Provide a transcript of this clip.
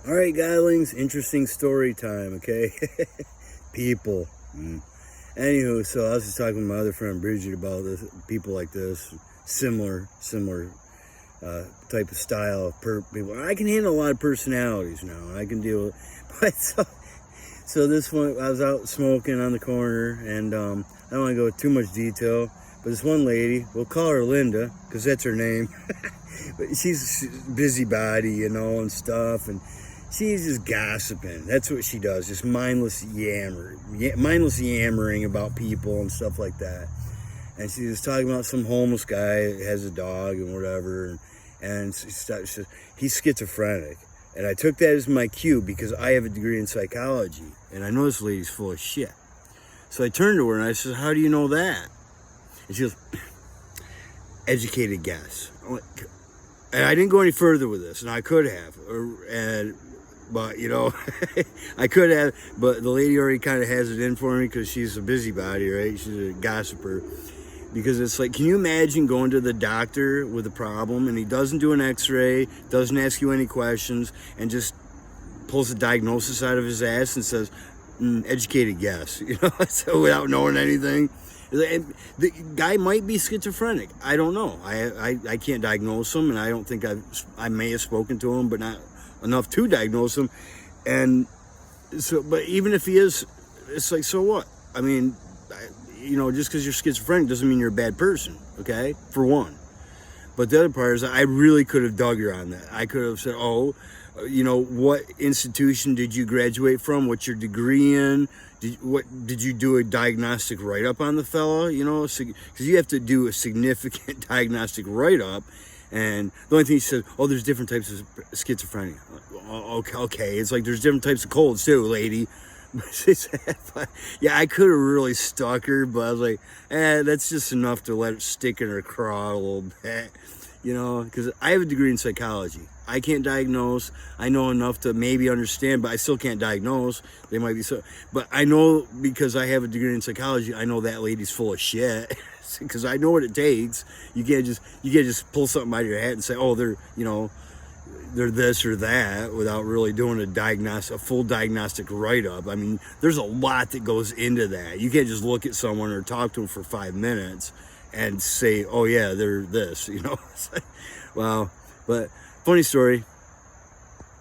All right, Godlings, interesting story time, okay? People. Anywho, so I was just talking with my other friend Bridget about this, people like this, similar type of style of people. I can handle a lot of personalities now. I can deal with, but so this one, I was out smoking on the corner, and I don't want to go into too much detail, but this one lady, we'll call her Linda, because that's her name, but she's busybody, and stuff, and she's just gossiping. That's what she does, just mindless yammering about people and stuff like that. And she was talking about some homeless guy that has a dog and whatever, and she says, he's schizophrenic. And I took that as my cue because I have a degree in psychology, and I know this lady's full of shit. So I turned to her and I said, "How do you know that?" And she goes, "Educated guess." And I didn't go any further with this, and I could have, but I could have, but the lady already kind of has it in for me because she's a busybody, right? She's a gossiper. Because it's like, can you imagine going to the doctor with a problem and he doesn't do an x-ray, doesn't ask you any questions, and just pulls a diagnosis out of his ass and says, educated guess, so without knowing anything. The guy might be schizophrenic. I don't know. I can't diagnose him, and I don't think I may have spoken to him, but not enough to diagnose him. And so, but even if he is, it's like, so what? I mean, just because you're schizophrenic doesn't mean you're a bad person, okay? For one. But the other part is I really could have dug her on that. I could have said, what institution did you graduate from? What's your degree in? Did you do a diagnostic write-up on the fella? Because you have to do a significant diagnostic write-up. And the only thing she said, there's different types of schizophrenia. Okay. It's like there's different types of colds too, lady. Yeah, I could have really stuck her, but I was like, that's just enough to let it stick in her craw a little bit, because I have a degree in psychology. I can't diagnose. I know enough to maybe understand, but I still can't diagnose. They might be so, but I know because I have a degree in psychology, I know that lady's full of shit because I know what it takes. You can't just pull something out of your hat and say, they're this or that without really doing a full diagnostic write-up. I mean, there's a lot that goes into that. You can't just look at someone or talk to them for 5 minutes and say, oh yeah, they're this, It's like, wow. But funny story,